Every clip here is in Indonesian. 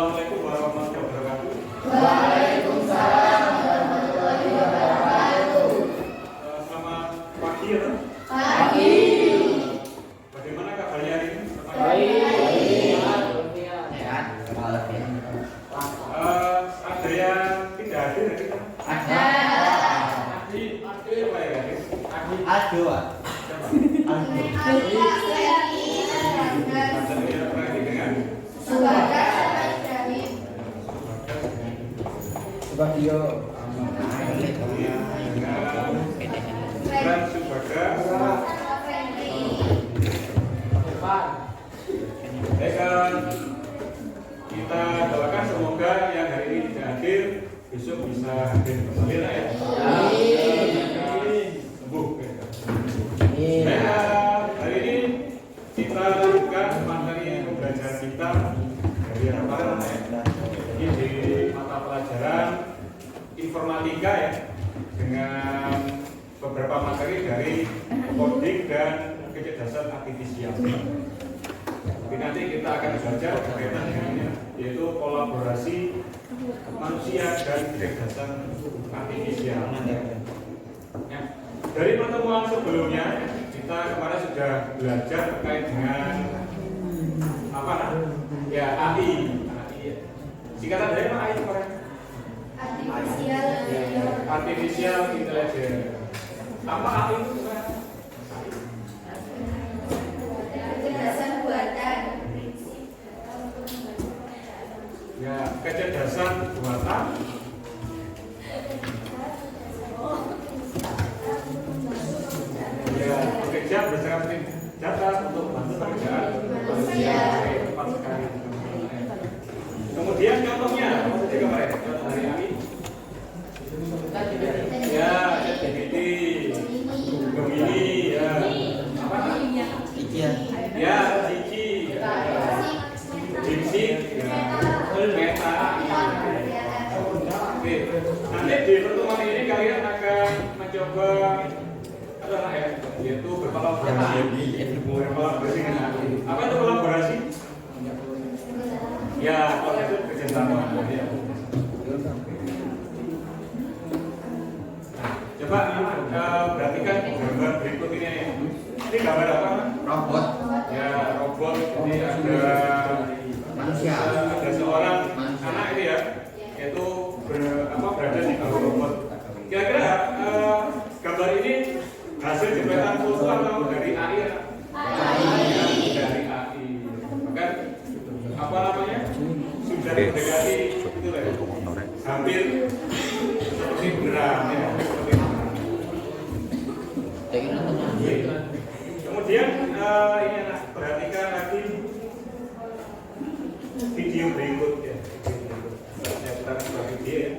Assalamualaikum warahmatullahi wabarakatuh. Waalaikumsalam warahmatullahi wabarakatuh. Selamat pagi ya. Pagi. Bagaimana kabarnya hari ini? Baik. Ada yang tidak hadir ya kita? Ada. Siapa yang hadir? Aduh, Pak. Ada yang pernah dengan Subagio. Dengan Subaga. Kita doakan semoga yang hari ini tidak hadir besok bisa hadir kembali lah ya. Sembuh. Hari ini kita lanjutkan materi pembelajaran kita dari apa namanya? Ini di mata pelajaran informatika ya, dengan beberapa materi dari coding dan kecerdasan artifisial. Tapi nanti kita akan belajar berkaitan dengannya, yaitu kolaborasi manusia dan kecerdasan artifisial. Ya. Dari pertemuan sebelumnya kita kemarin sudah belajar terkait dengan apa? Ya, AI. Singkatan dari apa AI kemarin? Artificial Intelligence. Apa AI itu? Kecerdasan buatan. Ya, kecerdasan buatan. Ya, bekerja berdasarkan data untuk membantu pekerjaan manusia. Tepat sekali. Kemudian contohnya, apa saja kemarin? Contoh dari AI. Ya, ChatGPT, Gemini, ya, apa? Ya, Gigi, DeepSeek, ya, Meta. Oke, nanti di pertemuan ini kalian akan mencoba adalah ya, yaitu berkolaborasi dengan AI. Apa itu kolaborasi? Ya, kalau itu kerjasama. Ya. Coba perhatikan gambar berikut ini ya. Ini gambar apa? Robot. Ya, robot. Ini ada Manusia. Ada seorang anak ini ya, yaitu berada di bawah robot. Kira-kira gambar ini hasil jepretan foto atau dari AI ya? Dari AI. Maka apa namanya? Sudah mendekati itu lah. Hampir seperti beneran ya. Kemudian ini anak perhatikan lagi video berikut ya. Saya putar sebuah video ya.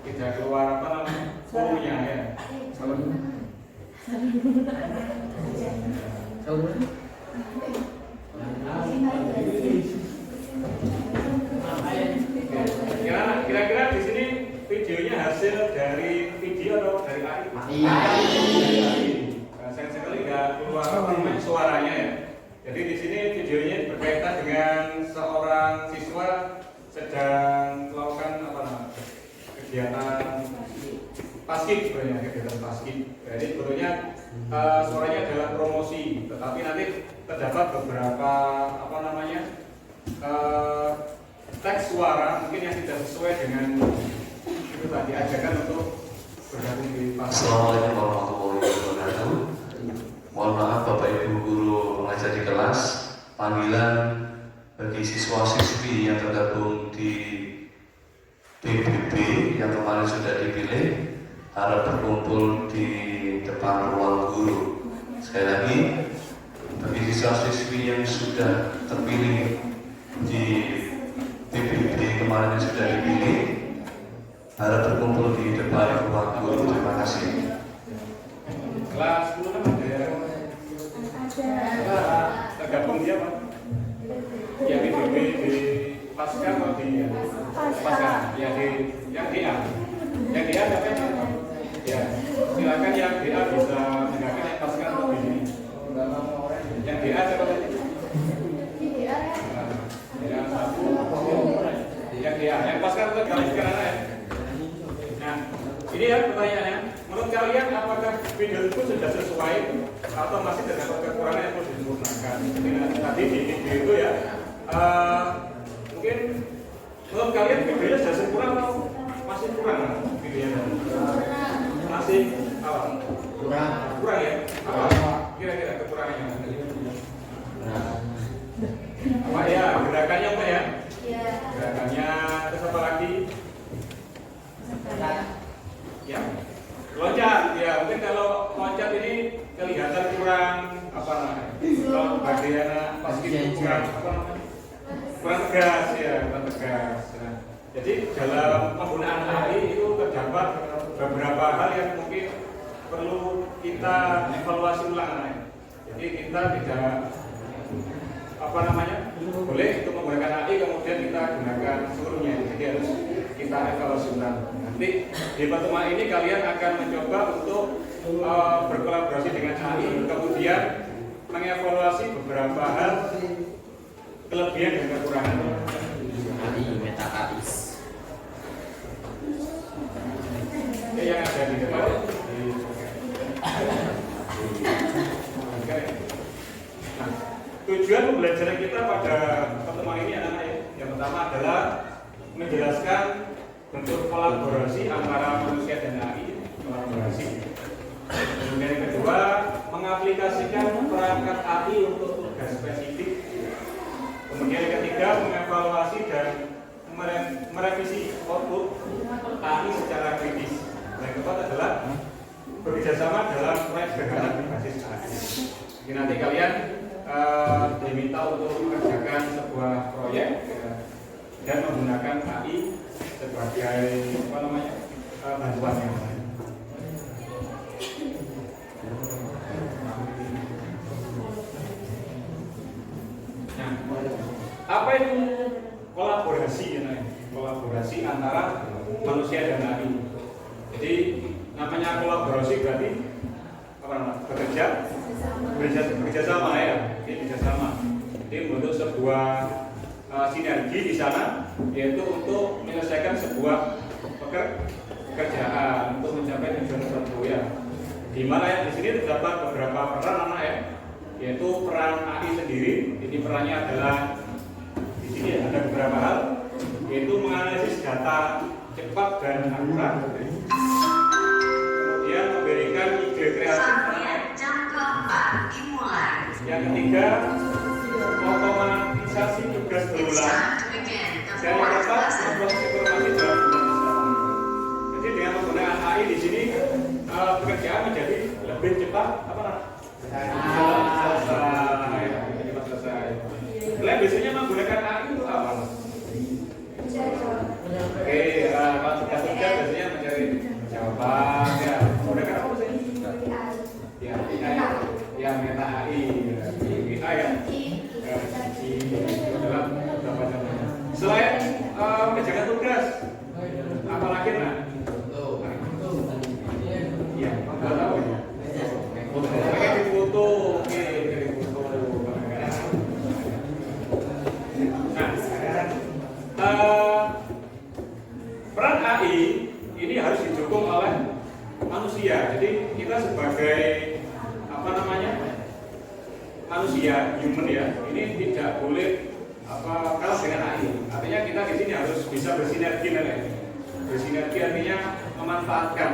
Tidak keluar apa namanya fotonya ya. Kira-kira di sini videonya hasil dari video atau dari AI? Sayang sekali nggak keluar apa namanya suaranya ya. Jadi di sini videonya berkaitan dengan seorang siswa sedang melakukan apa namanya kegiatan paskib sebenarnya, kegiatan paskib. Jadi sebetulnya suaranya adalah promosi, tetapi nanti terdapat beberapa apa namanya teks suara mungkin yang tidak sesuai dengan itu tadi ajakan untuk bergabung di paskib. Assalamualaikum warahmatullahi wabarakatuh. Mohon maaf Bapak Ibu guru pengajar di kelas. Panggilan bagi siswa-siswi yang tergabung di PBB yang kemarin sudah dipilih harap berkumpul di depan ruang guru. Sekali lagi, bagi siswa-siswi yang sudah terpilih di PBB kemarin yang sudah dipilih harap berkumpul di depan ruang guru. Terima kasih. Kelas 10 ada yang gabung dia apa? Yang di BB di pasca atau di pasca? Yang di A. Yang di A siapa? Ya, silakan yang di A bisa mendengarkan yang pasca atau di sini. Yang di A siapa tadi? Yang satu. Yang di A. Yang pasca atau kalian sekarang ya? Nah, ini ya pertanyaannya. Menurut kalian apakah video itu sudah sesuai atau masih terdapat kekurangan yang perlu disempurnakan? Dengan tadi di video itu ya, mungkin menurut kalian videonya sudah sempurna atau masih kurang videonya? Masih apa? Kurang ya? Apa? Kira-kira kekurangannya? Apa ya? Gerakannya apa ya? Gerakannya terus apa lagi? Ya, loncat. Ya, mungkin kalau loncat ini kelihatan kurang apa namanya? Kalau bagian pas itu kurang apa namanya? Kurang tegas ya, kurang tegas. Nah, jadi dalam penggunaan AI itu terdapat beberapa hal yang mungkin perlu kita evaluasi ulang. Jadi kita tidak apa namanya? Boleh untuk menggunakan AI kemudian kita gunakan seluruhnya. Jadi harus kita evaluasi ulang. Nanti di pertemuan ini kalian akan mencoba untuk berkolaborasi dengan AI, kemudian mengevaluasi beberapa hal kelebihan dan kekurangan AI meta AI. yang ada di depan. Nah, tujuan pembelajaran kita pada pertemuan ini anak-anak yang pertama adalah menjelaskan bentuk kolaborasi antara manusia dan AI, kolaborasi. Kemudian yang kedua, mengaplikasikan perangkat AI untuk tugas spesifik. Kemudian yang ketiga, mengevaluasi dan merevisi output AI secara kritis. Dan yang keempat adalah bekerjasama dalam proyek sederhana berbasis AI. Jadi nanti kalian diminta untuk mengerjakan sebuah proyek dan menggunakan AI sebagai apa namanya bantuan yang lain. Nah, apa itu kolaborasi ya? Kolaborasi antara manusia dan AI. Jadi namanya kolaborasi berarti apa namanya? Bekerja sama ya. Jadi bekerjasama. Jadi membentuk sebuah sinergi di sana, yaitu untuk menyelesaikan sebuah pekerjaan untuk mencapai tujuan tertentu ya. Di mana ya di sini terdapat beberapa peran anak ya, yaitu peran AI sendiri. Ini perannya adalah di sini ya, ada beberapa hal, yaitu menganalisis data cepat dan akurat, kemudian memberikan ide kreatif. Yang ketiga, otomatisasi tugas berulang. Dan yang keempat, memproses informasi dalam pemeriksaan. Jadi dengan penggunaan AI di sini pekerjaan menjadi lebih cepat apa selesai. Cepat selesai. Kalian biasanya menggunakan AI itu apa? Oke, kalau tugas-tugas biasanya mencari jawaban ya. Menggunakan apa sih? Ya meta AI, AI ya. Dalam beberapa contohnya. Selain mengerjakan tugas, apalagi nah? Iya, membuat apa ya? Pakai di foto, oke, dari foto. Nah, peran AI ini harus didukung oleh manusia. Jadi kita sebagai apa namanya manusia, human ya, ini tidak boleh apa kalah dengan AI. Artinya kita di sini harus bisa bersinergi ya. Bersinergi artinya memanfaatkan,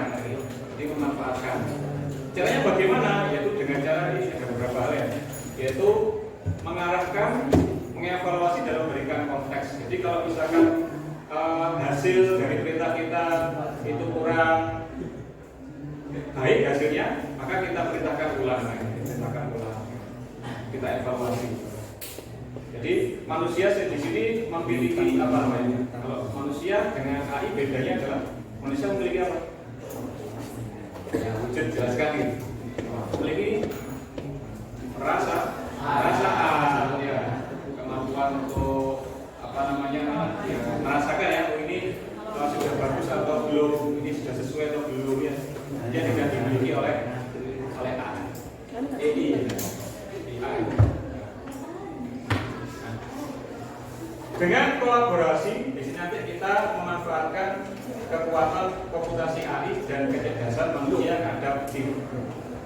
jadi memanfaatkan. Caranya bagaimana? Yaitu dengan cara ini ada beberapa hal ya, yaitu mengarahkan, mengevaluasi dalam memberikan konteks. Jadi kalau misalkan hasil dari perintah kita itu kurang baik hasilnya, maka kita perintahkan ulang, kita evaluasi. Jadi manusia di sini memiliki apa namanya? Kalau manusia dengan AI bedanya adalah manusia memiliki apa? Ya, wujud jelas sekali. Memiliki perasaan. Dengan kolaborasi, di sini nanti kita memanfaatkan kekuatan komputasi AI dan kecerdasan manusia yang adaptif.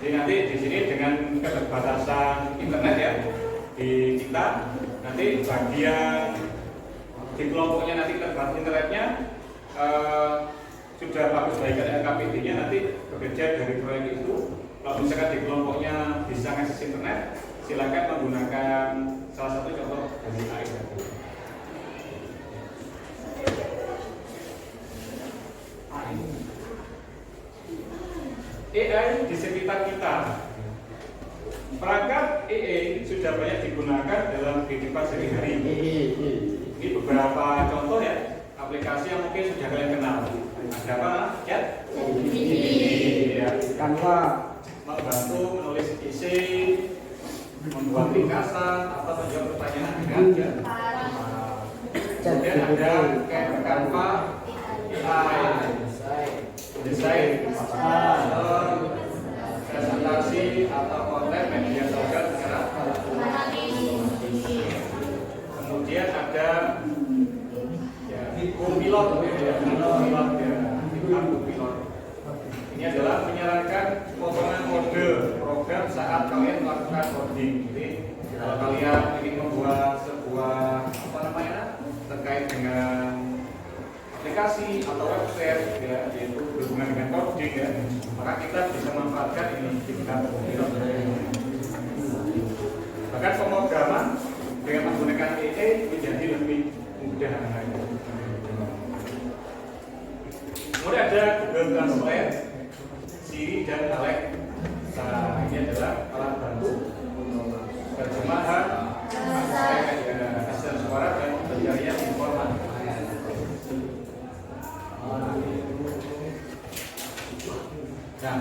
Jadi nanti di sini dengan keterbatasan internet ya di kita, nanti bagian di kelompoknya nanti terbatas internetnya sudah bagus baik KPD-nya nanti bekerja dari proyek itu. Kalau misalkan di kelompoknya bisa akses internet, silakan menggunakan salah satu contoh dari AI. AI di sekitar kita. Perangkat AI sudah banyak digunakan dalam kehidupan sehari-hari. Ini beberapa contoh ya, aplikasi yang mungkin sudah kalian kenal. Ada apa? Chat? Ya. Canva. Membantu menulis isi, membuat ringkasan atau menjawab pertanyaan dengan chat. Kemudian ada Canva, AI, desain, presentasi atau konten media sosial secara. Kemudian ada Copilot, Ini adalah menyarankan potongan kode program saat kalian melakukan coding. Jadi kalau kalian ingin membuat sebuah terkait dengan aplikasi atau website ya, yaitu berhubungan dengan coding ya, maka kita bisa memanfaatkan ini dengan Copilot. Bahkan pemrograman dengan menggunakan AI menjadi lebih mudah. Kemudian ada Google Translate, Siri dan Alexa. Ini adalah alat bantu terjemahan, asisten suara dan pencarian informasi. Nah,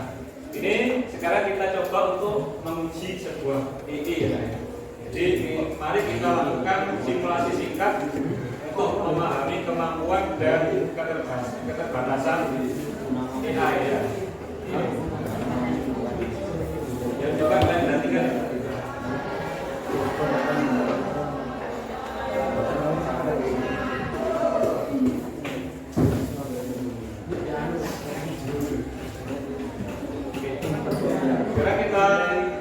ini sekarang kita coba untuk menguji sebuah AI ya. Jadi mari kita lakukan simulasi singkat untuk memahami kemampuan dan keterbatasan AI ya. Yang coba kalian perhatikan. Sekarang kita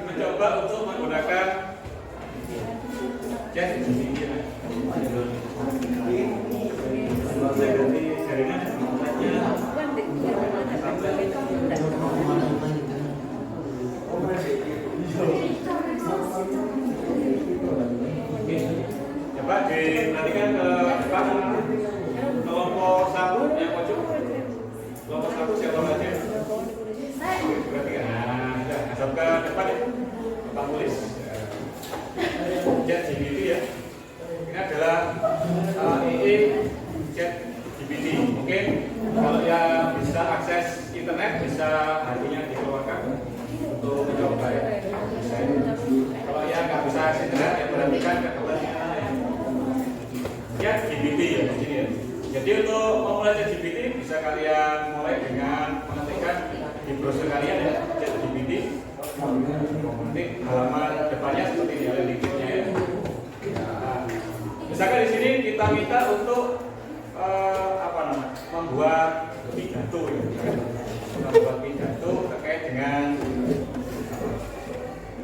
mencoba untuk menggunakan ChatGPT. Coba diperhatikan ke depan kelompok 1 yang pojok. Kelompok 1 siapa aja? Perhatikan. Nah, hadap ke depan ya. Pak tulis. ChatGPT ya. Ini adalah AI ChatGPT. Oke. Kalau yang bisa akses internet bisa hatinya dikeluarkan untuk mencoba ya. Kalau yang nggak bisa akses internet ya perhatikan ke ChatGPT ya di sini ya. Jadi untuk memulai ChatGPT bisa kalian mulai dengan mengetikkan di browser kalian ya ChatGPT. Nanti halaman depannya seperti ini ada linknya ya. Nah, misalkan di sini kita minta untuk membuat pidato ya. Membuat pidato terkait dengan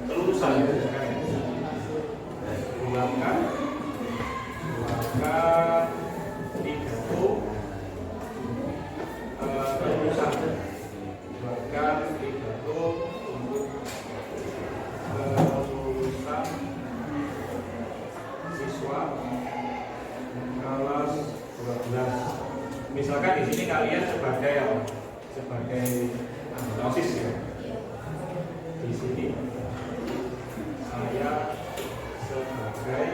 kelulusan ya. Ulangkan pidato kelulusan. Buatkan pidato untuk kelulusan siswa kelas 12. Misalkan di sini kalian sebagai anggota OSIS ya. Di sini saya sebagai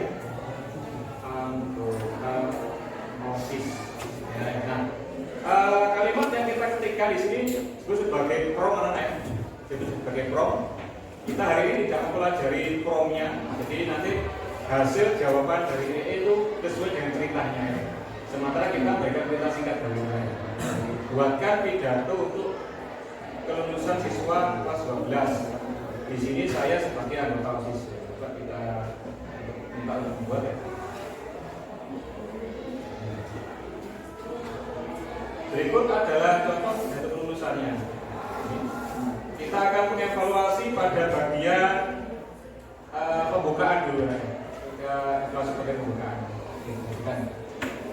anggota OSIS. Ya, nah, kalimat yang kita ketikkan di sini disebut sebagai prompt ya. Jadi sebagai prompt. Kita hari ini tidak mempelajari prompt-nya. Jadi nanti hasil jawaban dari AI itu sesuai dengan ceritanya ya. Sementara kita berikan cerita singkat dari saya. Buatkan pidato untuk kelulusan siswa kelas 12. Di sini saya sebagai anggota OSIS. Coba kita minta untuk membuat ya. Berikut adalah contoh pidato kelulusannya. Kita akan mengevaluasi pada bagian pembukaan dulu. Kita sebagai pembukaan.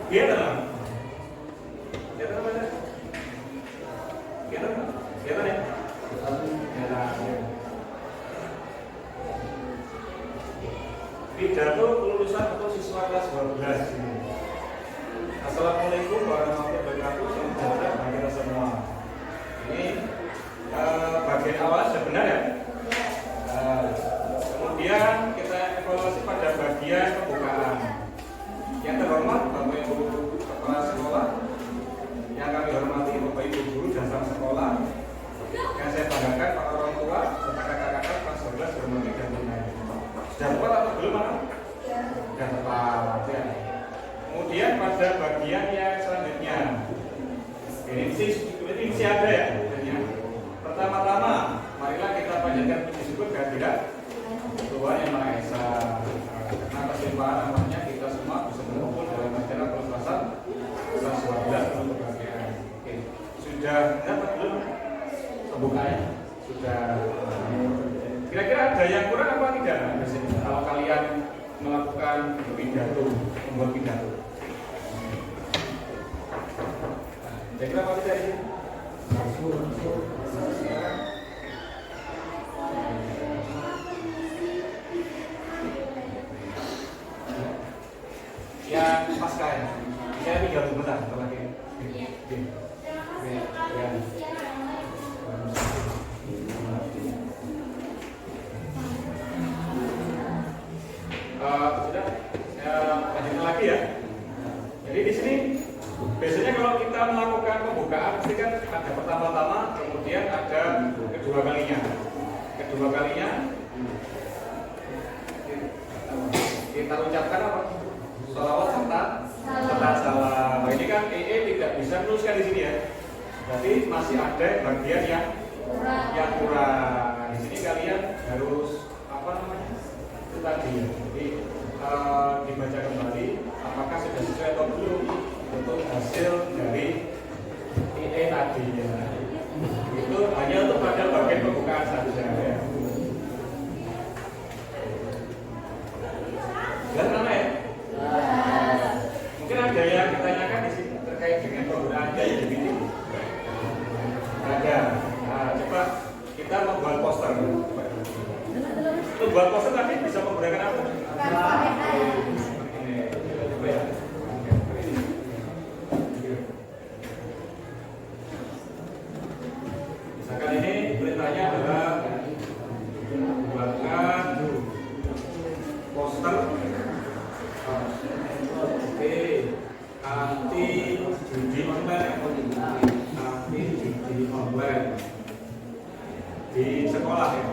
Biar dalam. Biar apa ya? Biar apa? Biar ya? Pidato kelulusan untuk siswa kelas 12 ini. Assalamualaikum warahmatullahi wabarakatuh. Salam sejahtera bagi kita semua. Ini bagian awal sebenarnya ya. Kemudian kita evaluasi pada bagian pembukaan. Yang terhormat Bapak Ibu Kepala Sekolah, yang kami hormati Bapak Ibu Guru dan staff sekolah, yang saya banggakan para orang tua serta kakak-kakak kelas 12 hormati dan tunai. Sudah tepat atau belum, Pak? Sudah tepat ya. Kemudian pada bagian yang selanjutnya, ini ada ya. Pertama-tama, marilah kita panjatkan puji syukur kehadirat Tuhan Yang Maha Esa. Karena kesimpanan namanya kita semua bisa berkumpul dalam acara perluasan kelas 12 untuk kebahagiaan. Oke, sudah dapat belum pembukaannya? Sudah. Kira-kira ada yang kurang apa tidak? Kalau kalian melakukan pidato, membuat pidato. Kira-kira apa tidak ini? Yang pasca ya. Saya tinggal bentar setelah ini. Sudah, saya lanjutkan lagi ya. Jadi di sini biasanya kalau kita melakukan pembukaan pasti kan ada pertama-tama, kemudian ada kedua kalinya. Kedua kalinya kita ucapkan apa? Sholawat serta salam. Nah, ini kan tidak bisa menuliskan di sini ya. Berarti masih ada bagian yang kurang. Nah, di sini kalian harus apa namanya? Itu tadi. Jadi dibaca kembali apakah sudah sesuai atau belum untuk hasil dari tadi ya. Itu hanya untuk pada bagian pembukaan saja ya. Jelas nama ya? Mungkin ada yang ditanyakan di sini terkait dengan penggunaan gaya individu. Ada. Nah, coba kita membuat poster. Untuk buat poster tadi bisa menggunakan apa? Coba ya. Misalkan ini beritanya adalah membuatkan poster anti judi online di sekolah ya.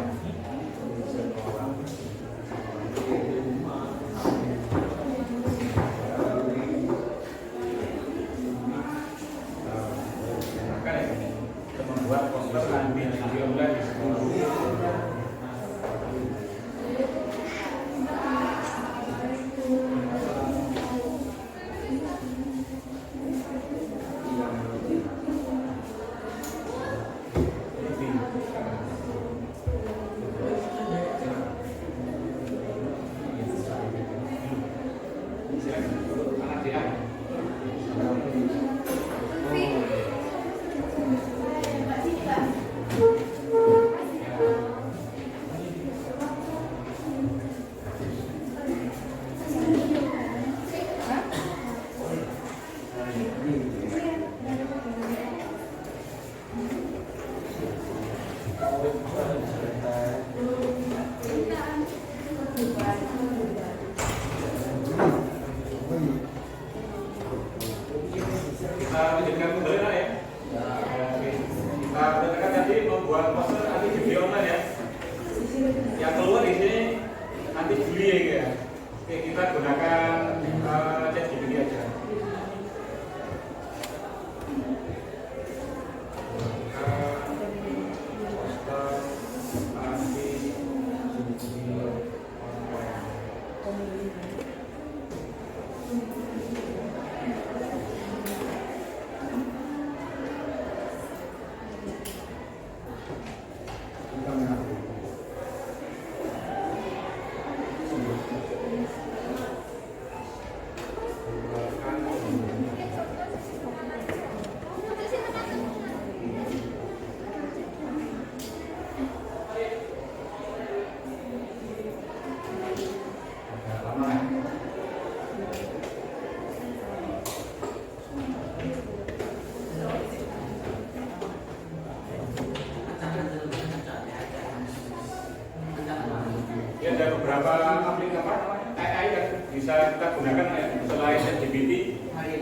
ada beberapa aplikasi AI yang bisa kita gunakan ya. Selain ChatGPT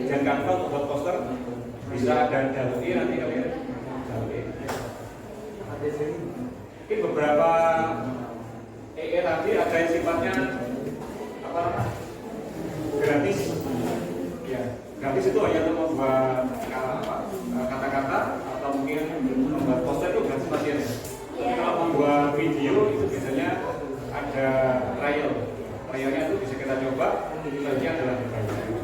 dan Canva untuk buat poster, bisa ada DALL-E nanti kalian. DALL-E. Mungkin beberapa AI tadi ada yang sifatnya apa namanya? Gratis. Ya, gratis itu hanya untuk membuat kata-kata atau mungkin membuat poster itu gratis pasti ada. Tapi kalau membuat video itu biasanya ada trial. Trialnya itu bisa kita coba. Selanjutnya adalah dibayar.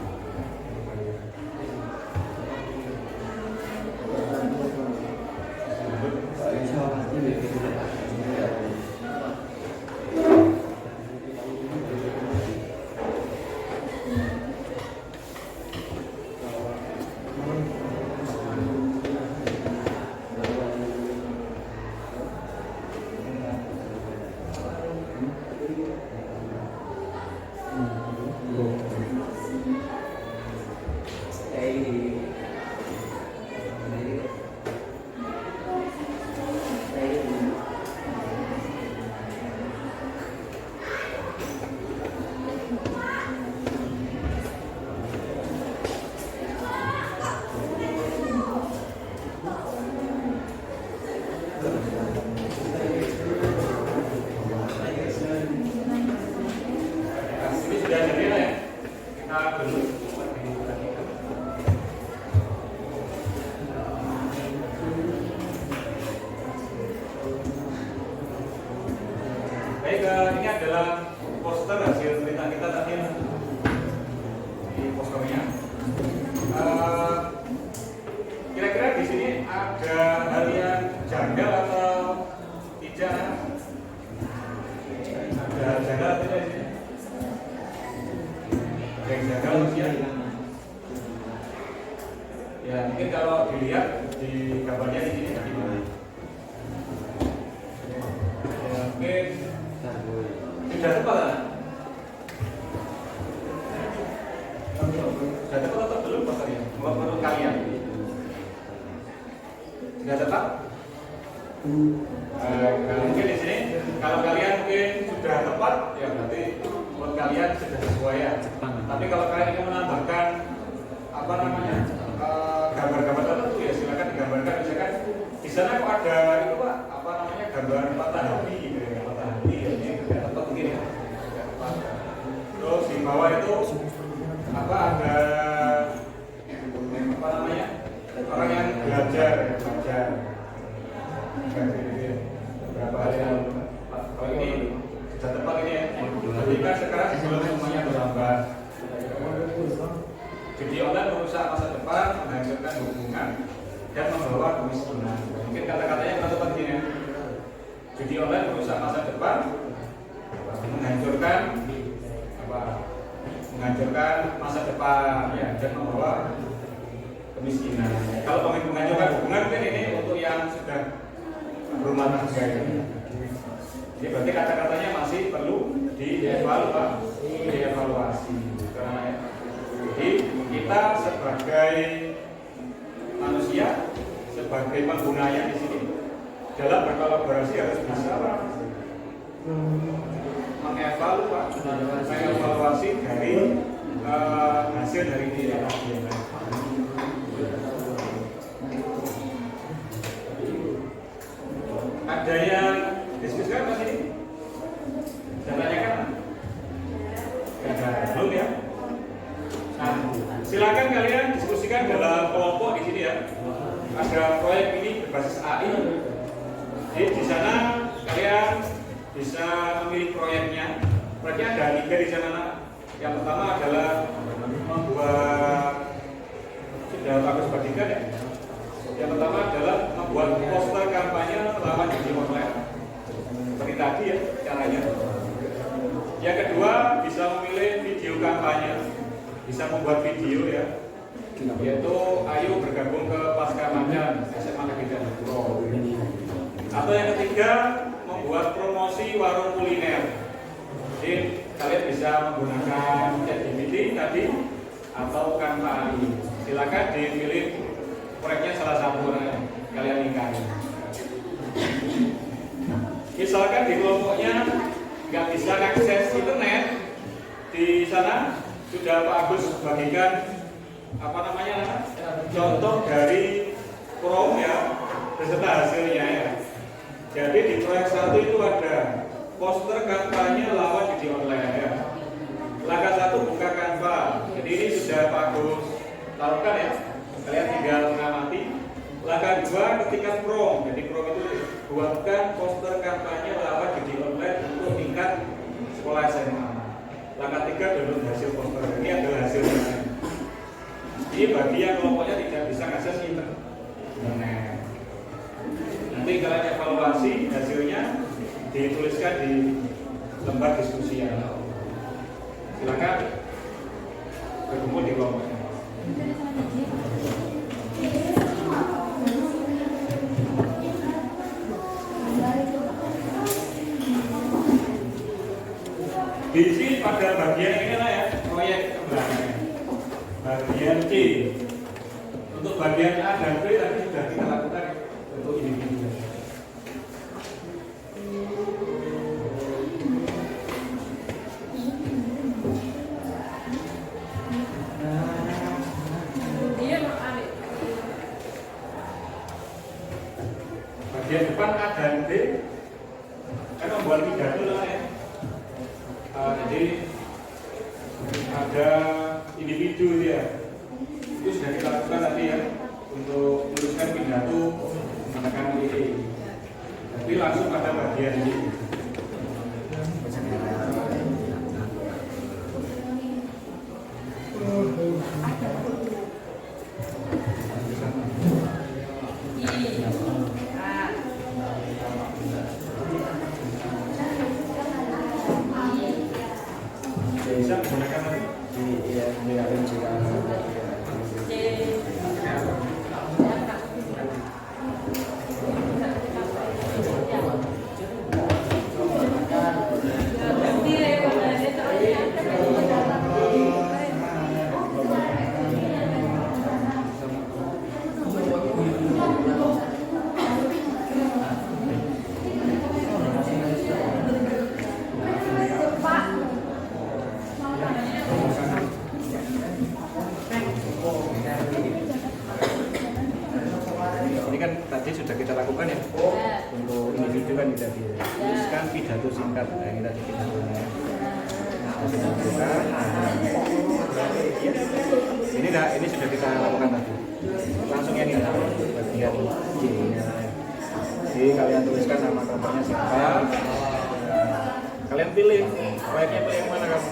Ini adalah poster hasil cerita kita tadi di posternya. Kira-kira di sini ada hal yang janggal atau tidak? Ada janggal atau tidak di sini? Ada yang janggal ya? Ya mungkin kalau dilihat di gambarnya di sini gimana? Ya mungkin sudah tepat kan? Sudah tepat atau belum posternya? Menurut kalian? Sudah tepat? Mungkin di sini kalau kalian mungkin sudah tepat, ya berarti menurut kalian sudah sesuai ya. Tapi kalau kalian ingin menambahkan apa namanya gambar-gambar tertentu ya silakan digambarkan. Misalkan di sana kok ada itu pak apa namanya gambar patah hati gitu ya, patah hati ya ini tidak tepat mungkin ya. Terus di bawah itu apa ada apa namanya orang yang belajar beberapa hal yang kalau ini sudah tepat ini ya. Ketika sekarang sebelum semuanya berlambat. Judi online merusak masa depan, menghancurkan hubungan dan membawa kemiskinan. Mungkin kata-katanya pernah tepat ini ya. Judi online merusak masa depan, menghancurkan masa depan ya, dan membawa kemiskinan. Kalau menghancurkan hubungan kan ini untuk yang sudah berumah tangga ini. Jadi berarti kata-katanya masih perlu dievaluasi. Jadi kita sebagai manusia, sebagai pengguna yang di sini dalam berkolaborasi harus bisa mengevaluasi dari hasil dari diri tadi. Ada yang diskusikan mas ini? Saya tanyakan? Belum ya? Nah, silakan kalian diskusikan dalam kelompok di sini ya. Ada proyek ini berbasis AI. Jadi di sana kalian bisa memilih proyeknya. Proyeknya ada 3 di sana. Yang pertama adalah membuat sudah bagus bagikan ya. Yang pertama adalah membuat poster kampanye lawan judi online. Seperti tadi ya caranya. Yang kedua bisa memilih video kampanye, bisa membuat video ya. Yaitu ayo bergabung ke Pasca Macan SMA Negeri Jayapura. Atau yang ketiga membuat promosi warung kuliner. Jadi kalian bisa menggunakan ChatGPT tadi atau Canva. Silakan dipilih proyeknya salah satu yang kalian ingkari. Misalkan di kelompoknya nggak bisa akses internet, di sana sudah Pak Agus bagikan apa namanya, contoh dari Chrome ya, beserta hasilnya ya. Jadi di proyek 1 itu ada poster kampanye lawan judi online ya. Langkah 1 buka Canva. Jadi ini sudah Pak Agus taruhkan ya. Kalian tinggal mengamati. Langkah 2 ketika Chrome. Jadi Chrome itu buatkan poster kampanye lawan judi online untuk tingkat sekolah SMA. Langkah 3 download hasil poster. Ini adalah hasilnya. Ini bagi yang kelompoknya tidak bisa akses internet. Nanti kalian evaluasi hasilnya, dituliskan di lembar diskusi yang silakan berkumpul di kelompoknya. Di sini pada bagian ini lah ya, proyek kembangnya. Bagian C. Untuk bagian A dan B tadi sudah kita lakukan untuk individu. Bagian depan A dan B kan membuat pidato lah ya. Jadi ada individu dia. Itu sudah kita lakukan tadi ya, untuk menuliskan pidato menekan ini. Jadi langsung pada bagian ini. Bisa menggunakan lagi? Iya, menggunakan juga. Ini kan tadi sudah kita lakukan ya, untuk individu kan tidak dituliskan pidato singkat, nah ini tadi pidatonya. Sudah lakukan. Ini sudah kita lakukan tadi. Langsung yang ini bagian C. Jadi kalian tuliskan nama kelompoknya siapa. Kalian pilih proyeknya, pilih yang mana kamu.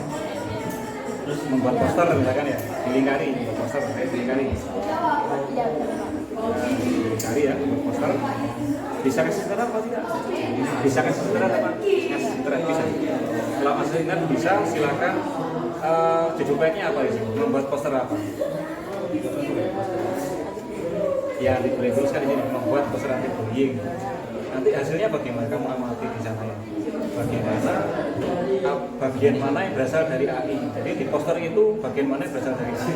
Terus membuat poster misalkan ya, dilingkari, membuat poster, dilingkari. Dilingkari ya, membuat poster. Bisa kasih internet apa tidak? Bisa kasih internet apa? Kasih internet bisa. Kalau kasih internet bisa, silakan. Judul proyeknya apa ya? Membuat poster apa? Ya, boleh tuliskan di sini, membuat poster anti bullying. Nanti hasilnya bagaimana? Kamu amati di sana ya. Bagian mana yang berasal dari AI. Jadi di poster itu bagian mana yang berasal dari AI.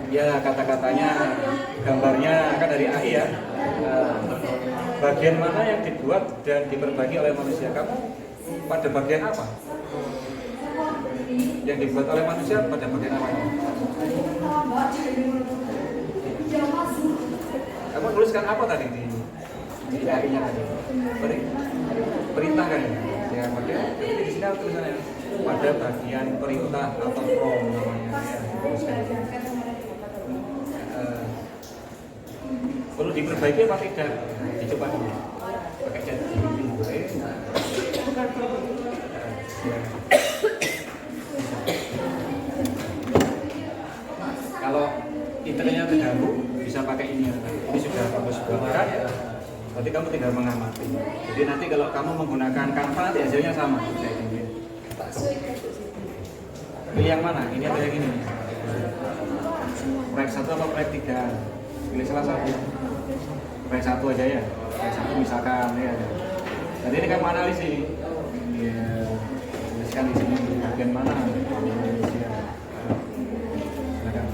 Ya, kata-katanya, gambarnya kan dari AI ya. Bagian mana yang dibuat dan diperbagi oleh manusia? Kamu pada bagian apa? Yang dibuat oleh manusia pada bagian apa? Kamu tuliskan apa tadi di AI-nya tadi? Perintah kan ya? Ya, bagian di sini tulisannya pada bagian perintah atau prompt namanya ya. Tuliskan. Perlu diperbaiki apa tidak? Dicoba dulu. Pakai chat GPT. Kalau internetnya terganggu, bisa pakai ini. Ini sudah bagus buatkan. Berarti kamu tinggal mengamati. Jadi nanti kalau kamu menggunakan Canva, nanti hasilnya sama. Pilih yang mana? Ini atau yang ini? Proyek 1 atau proyek 3? Pilih salah satu. Proyek 1 aja ya. Proyek 1 misalkan ya. Jadi ini kamu analisis. Ya, tuliskan di sini bagian mana Indonesia. Silakan.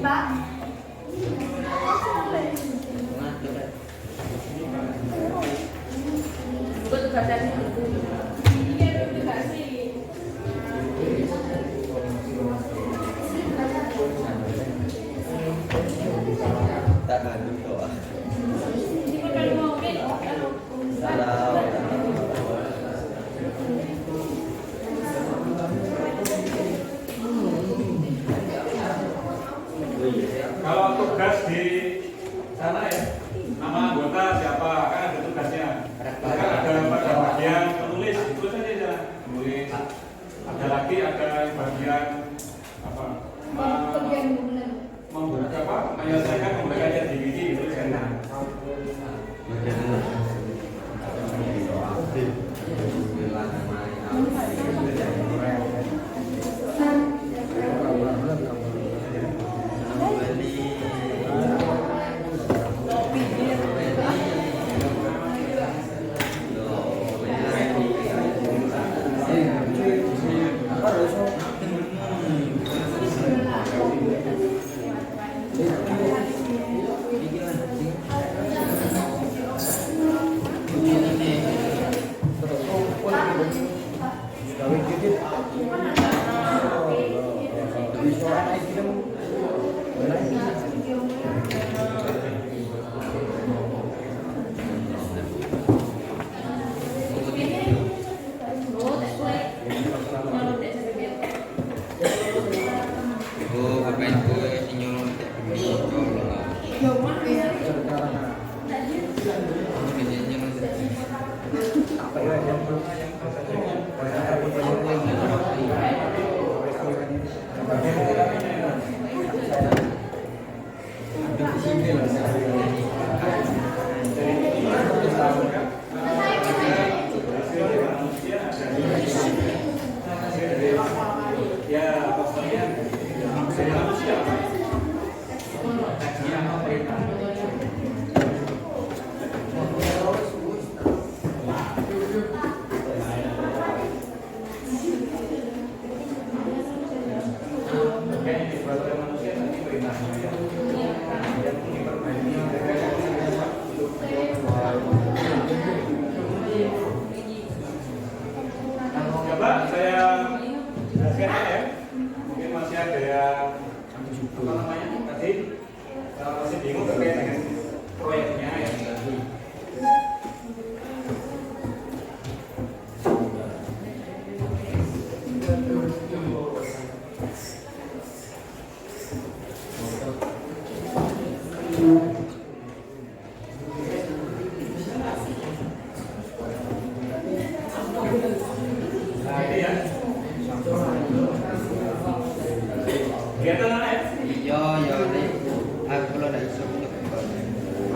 Pak. Silakan doa. Salam. Kalau tugas di sana ya, nama anggota siapa, kan ada tugasnya. Kan ada pada bagian penulis, tulis aja ya, penulis. Ada lagi ada bagian apa? Membuka apa? Menyelesaikan pembacaan DVD itu sana.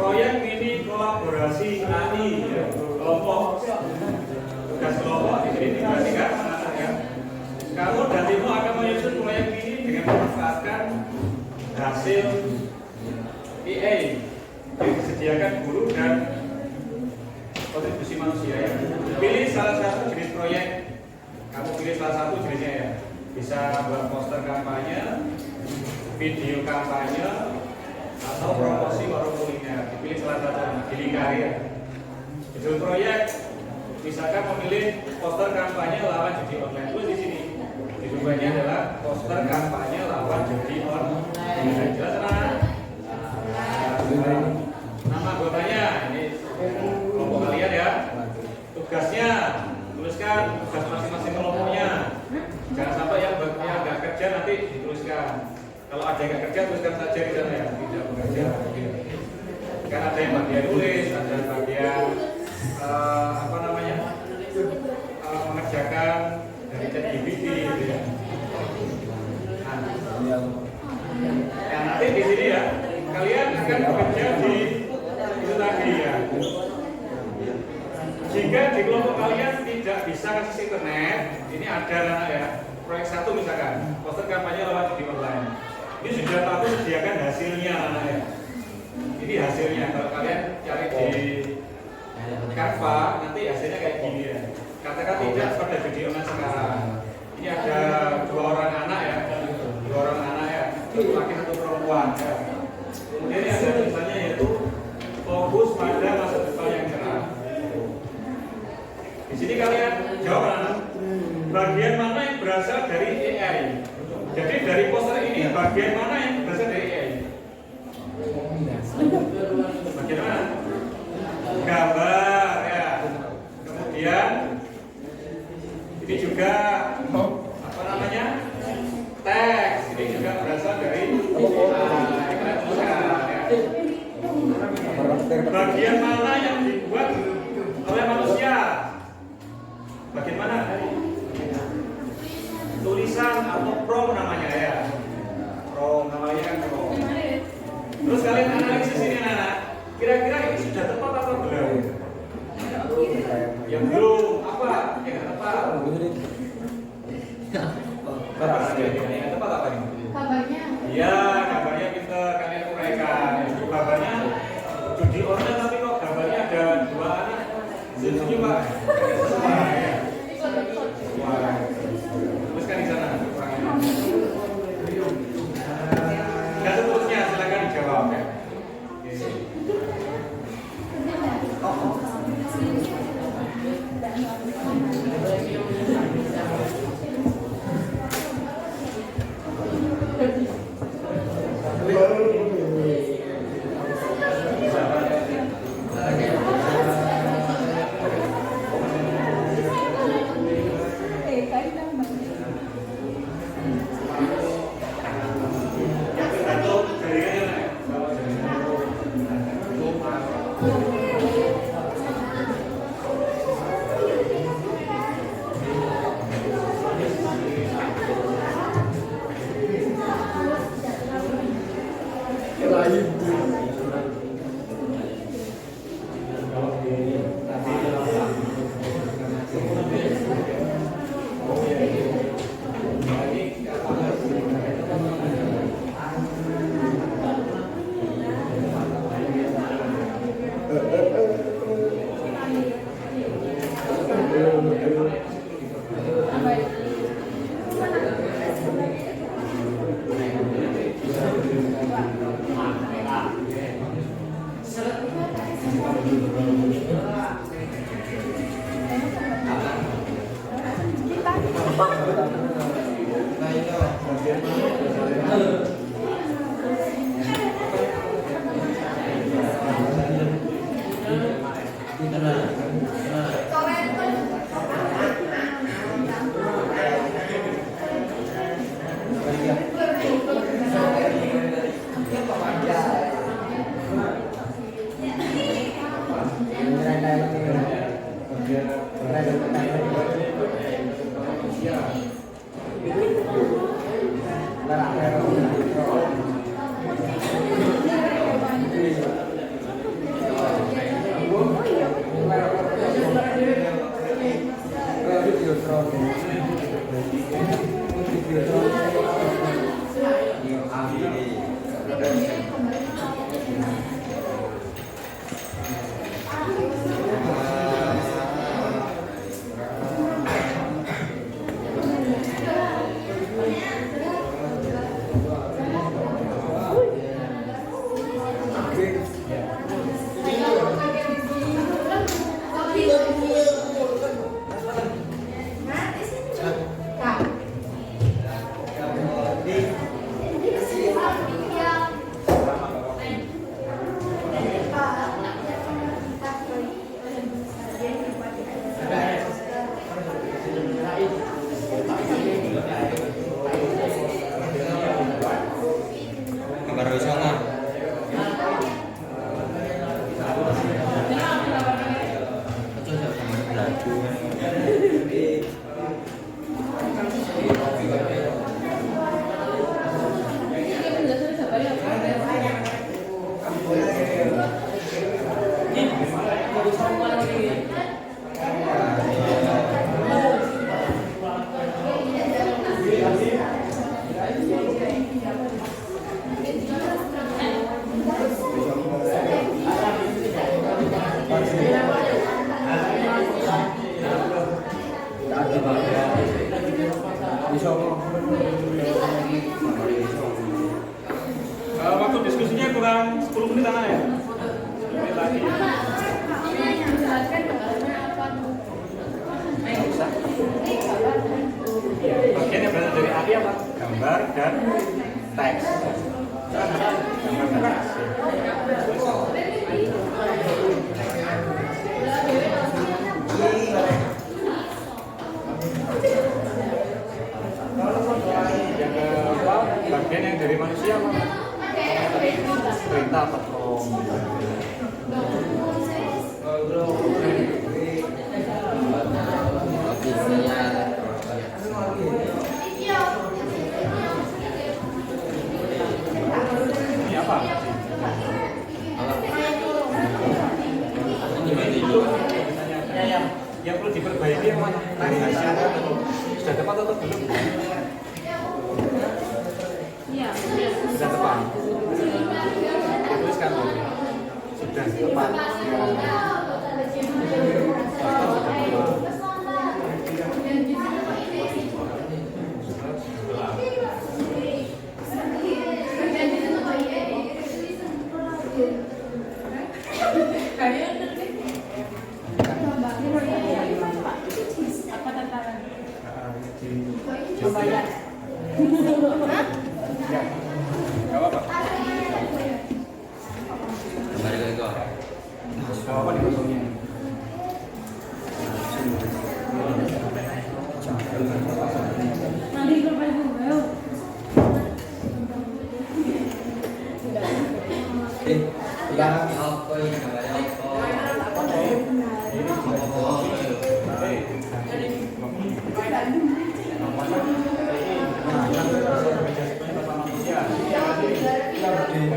Proyek mini kolaborasi AI kelompok, tugas kelompok diintegrasikan ya. Kamu dan timmu akan menyusun proyek ini dengan memanfaatkan hasil AI yang disediakan guru dan kontribusi manusia ya. Pilih salah satu jenis proyek, kamu pilih salah satu jenisnya ya. Bisa buat poster kampanye, video kampanye, atau promosi warung kuliner. Dipilih salah satu, dilingkari ya. Judul proyek, misalkan memilih poster kampanye lawan judi online. Tulis di sini. Judulnya adalah poster kampanye lawan judi online. Jelas kan? Nama anggotanya ini kelompok kalian ya. Tugasnya tuliskan tugas masing-masing kelompoknya. Jangan sampai yang nggak kerja nanti dituliskan. Kalau ada yang nggak kerja tuliskan saja di sana ya, tidak bekerja. Kan ada yang bagian tulis, ada bagian mengerjakan dari chat GPT gitu ya. Nah, nanti di sini ya, kalian akan bekerja di itu tadi ya. Jika di kelompok kalian tidak bisa akses internet, ini ada ya, proyek 1 misalkan, poster kampanye lawan judi online. Ini sudah tahu sediakan hasilnya anak ya. Ini hasilnya kalau kalian cari di Canva nanti hasilnya kayak gini ya. Katakan tidak pada judi online sekarang. Ini ada 2 orang anak ya, 2 orang anak ya, 1 laki 1 perempuan ya. Kemudian ada tulisannya yaitu fokus pada masa depan yang cerah. Di sini kalian jawab anak. Bagian mana yang berasal dari AI? Jadi dari poster ini bagian mana yang berasal dari AI? Bagian mana? Gambar ya. Kemudian ini juga apa namanya? Teks. Ini juga berasal dari bagian mana yang dibuat oleh manusia? Bagian mana? Tulisan atau prompt namanya ya. Prompt namanya kan prompt. Terus kalian analisis ini anak. Kira-kira ini sudah tepat atau belum? Yang belum apa? Yang nggak tepat. Apa yang tepat apa ini? Kabarnya. Iya, gambarnya kita kalian uraikan. Itu gambarnya judi online tapi kok gambarnya ada dua anak. Setuju Pak? Wah. Teruskan di sana. Dan seterusnya silakan dijawab ya. Waktu diskusinya kurang 10 menit anak ya? 10 menit lagi. Bagian yang berasal dari AI apa? Gambar dan teks. Gambar dan teks. Ini apa? Yang perlu diperbaiki yang mana? Dari hasil sudah tepat atau belum? Sudah tepat. Tuliskan tuh. Sudah tepat. Gak apa-apa. Kembali lagi kok. Gak apa-apa dipotongnya.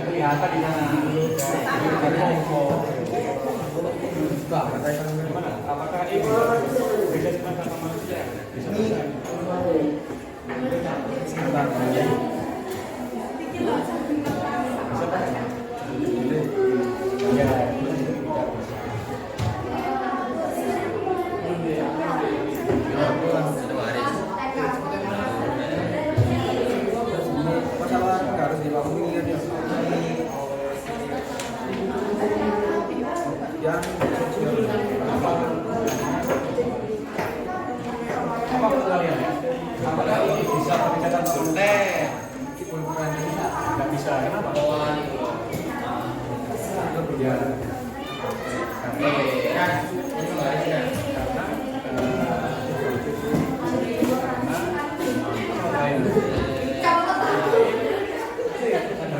Kelihatan di sana. Gimana? Apakah ini beda dengan kata manusia? Bisa apa menurut kalian? Apakah ini bisa pemecatan konten? Nggak bisa, kenapa? Ya.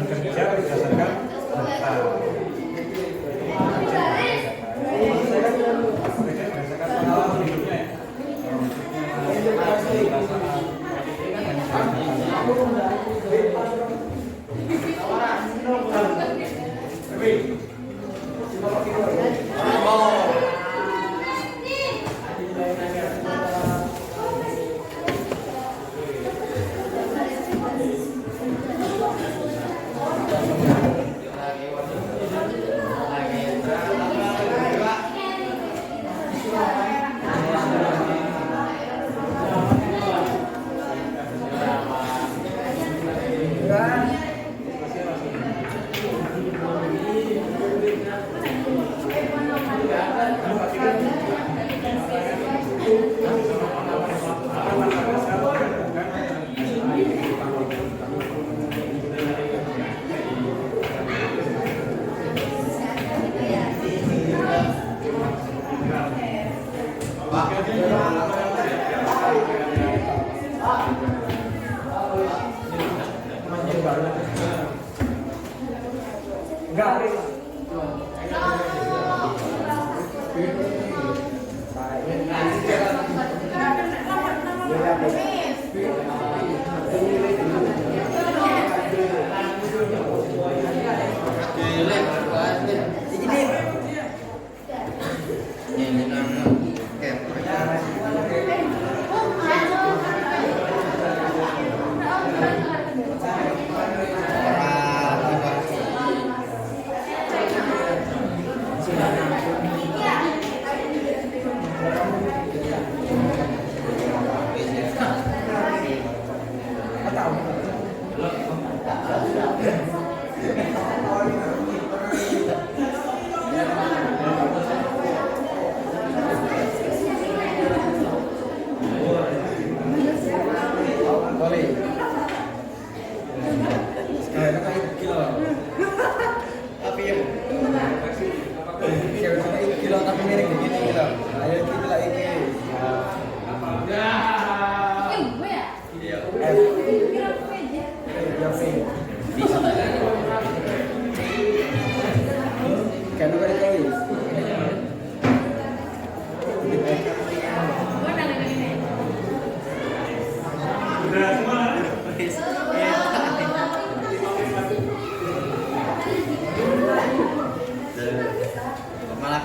Kerja berdasarkan pengalaman hidupnya ya.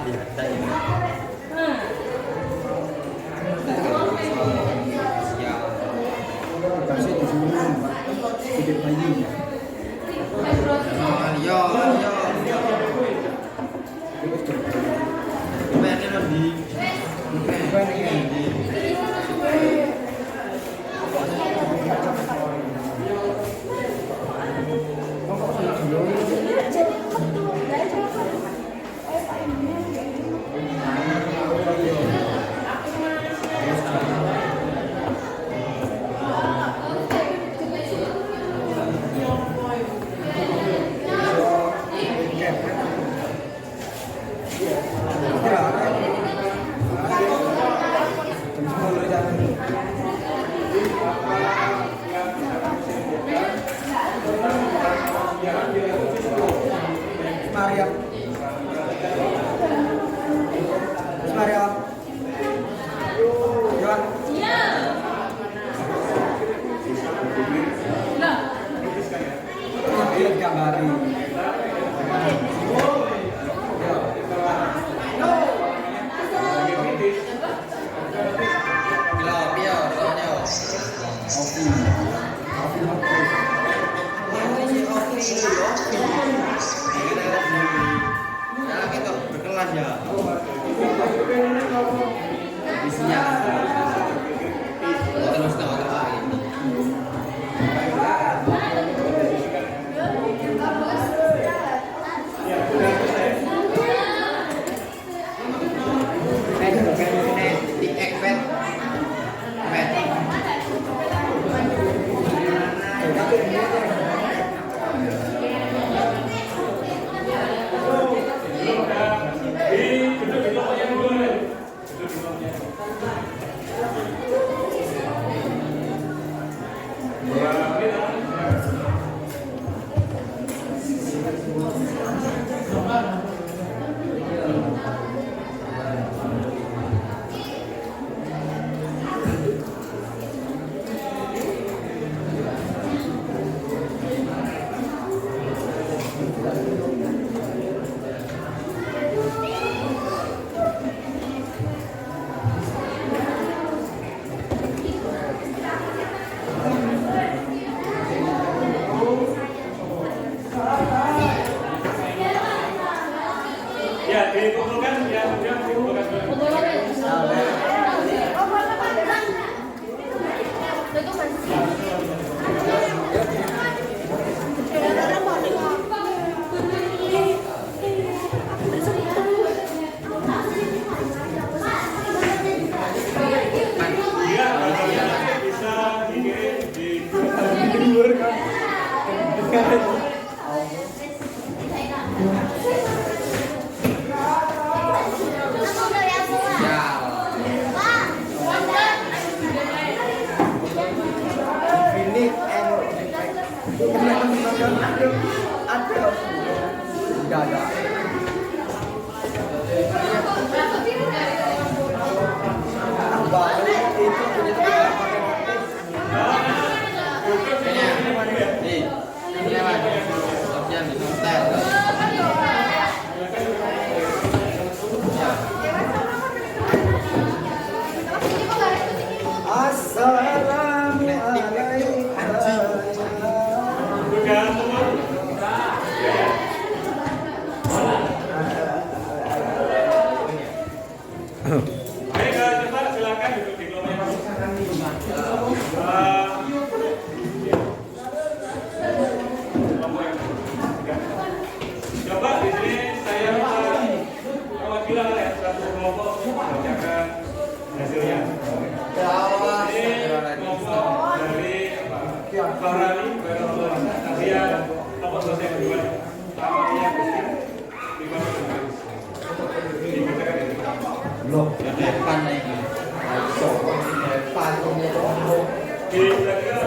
biasa ini. Kasih di sini sedikit bayi. Yo. Ini lebih. Berkelas ya. Isinya. Terus Ya, dikumpulkan ya, dikumpulkan. Coba di sini saya perwakilan ya satu kelompok mengerjakan hasilnya. Ini kelompok dari Farani, Asia, kelompok dosen yang kedua. Namanya di mana dibacakan ini? Loh, depan ini. Depan Di belakang.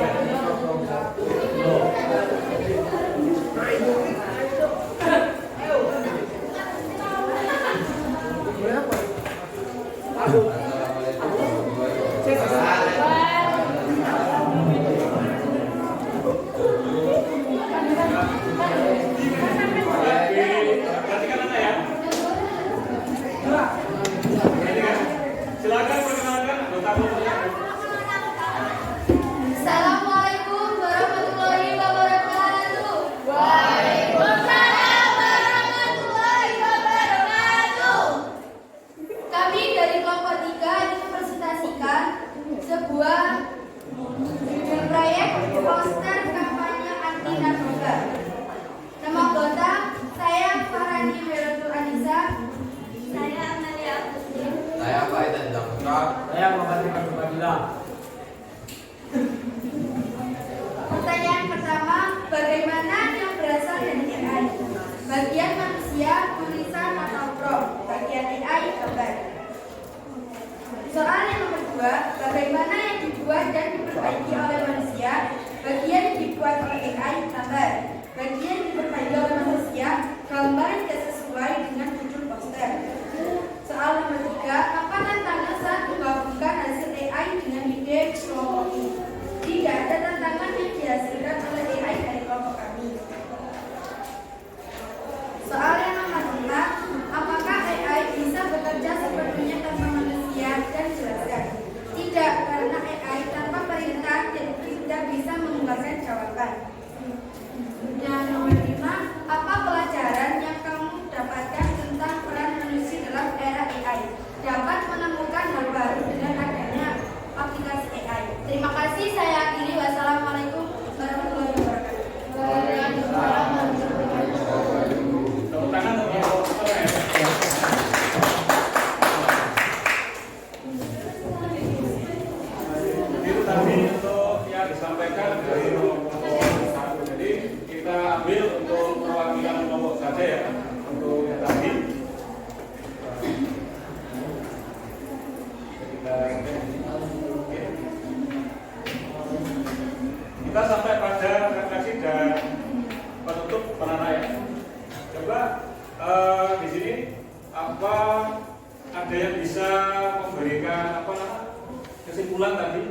Ani Heratul Anissa. Saya Amalia Agustin. Saya Faidan Zaputra. Saya Muhammad Rifan Fadila. Pertanyaan pertama, bagaimana yang berasal dari AI? Bagian manusia, tulisan atau prompt? Bagian AI, gambar. Soal yang nomor 2, bagaimana yang dibuat dan diperbaiki oleh manusia? Bagian yang dibuat oleh AI, gambar. Bagian yang diperbaiki oleh manusia, gambar yang tidak sesuai dengan judul poster. Soal nomor 3, apa tantangan saat menggabungkan hasil AI dengan ide kelompok ini? Tidak ada tantangan yang dihasilkan oleh AI dari kelompok kami. Soal yang nomor 4, apakah AI bisa bekerja sepenuhnya tanpa manusia? Dan jelaskan. Tidak, karena AI tanpa perintah tidak bisa mengeluarkan jawaban. Yang nomor 5, apa pelajaran yang kamu dapatkan tentang peran manusia dalam era AI? Dapat menemukan hal baru dengan adanya aplikasi AI. Terima kasih, saya akhiri. Wassalamualaikum warahmatullahi wabarakatuh. Tepuk tangan untuk peserta ya. Itu tadi untuk yang disampaikan dari kelompok 1. Jadi kita ambil untuk perwakilan kelompok saja ya, untuk yang tadi. Kita sampai pada refleksi dan penutup penana ya. Coba di sini apa ada yang bisa memberikan kesimpulan tadi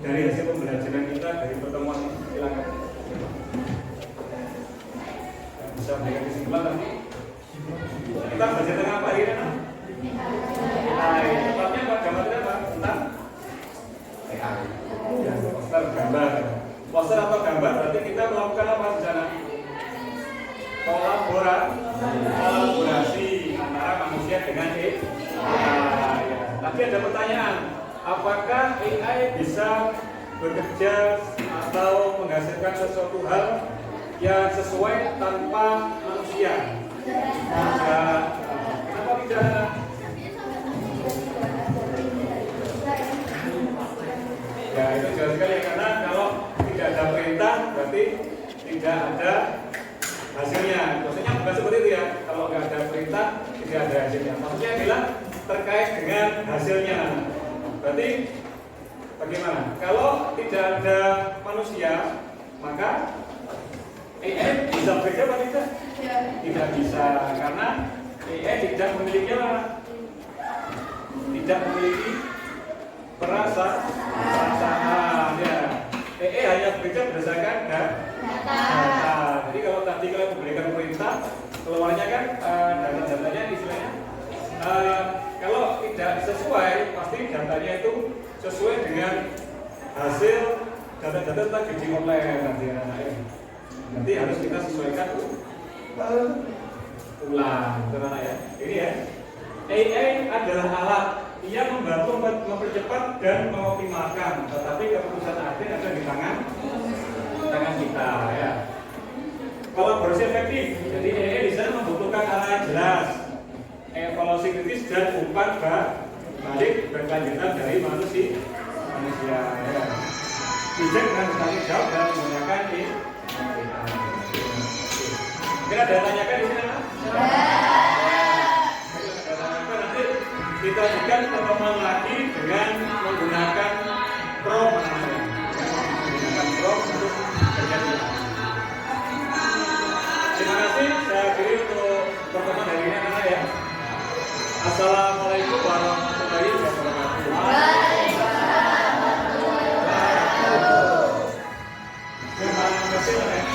dari hasil pembelajaran kita dari pertemuan ini? Silakan. Yang bisa memberikan kesimpulan tadi. Kita belajar tentang apa hari ini? Tepatnya apa? Gambarnya apa? Tentang AI. poster gambar. Poster atau gambar berarti kita melakukan apa di sana? Kolaborasi antara manusia dengan AI. Ya. Tapi ada pertanyaan, apakah AI bisa bekerja atau menghasilkan sesuatu hal yang sesuai tanpa manusia? Kenapa tidak? Ya itu jelas sekali karena kalau tidak ada perintah berarti tidak ada hasilnya. Maksudnya bukan seperti itu ya. Kalau nggak ada perintah tidak ada hasilnya. Maksudnya adalah terkait dengan hasilnya. Berarti bagaimana? Kalau tidak ada manusia maka AI bisa bekerja atau tidak? Tidak bisa karena AI tidak memiliki apa? Tidak memiliki perasaan ya. AI hanya bekerja berdasarkan data. Jadi kalau tadi kalian memberikan perintah, keluarnya kan data-datanya istilahnya kalau tidak sesuai, pasti datanya itu sesuai dengan hasil data-data tentang gaji online nanti nanti harus kita sesuaikan ulang, teman ya. Ini ya, AI adalah alat yang membantu mempercepat dan mengoptimalkan, tetapi keputusan akhir ada di tangan kita ya. Kolaborasi efektif, jadi AI di sana membutuhkan arah yang jelas, evaluasi kritis dan umpan balik berkelanjutan dari manusia ya. Bijak dan bertanggung jawab dalam menggunakan AI. Kira ada tanyakan di sana? Kita berikan pertemuan lagi dengan menggunakan prompt untuk kerja. Terima kasih, saya akhiri untuk pertemuan hari ini anak ya. Assalamualaikum warahmatullahi wabarakatuh. Terima kasih.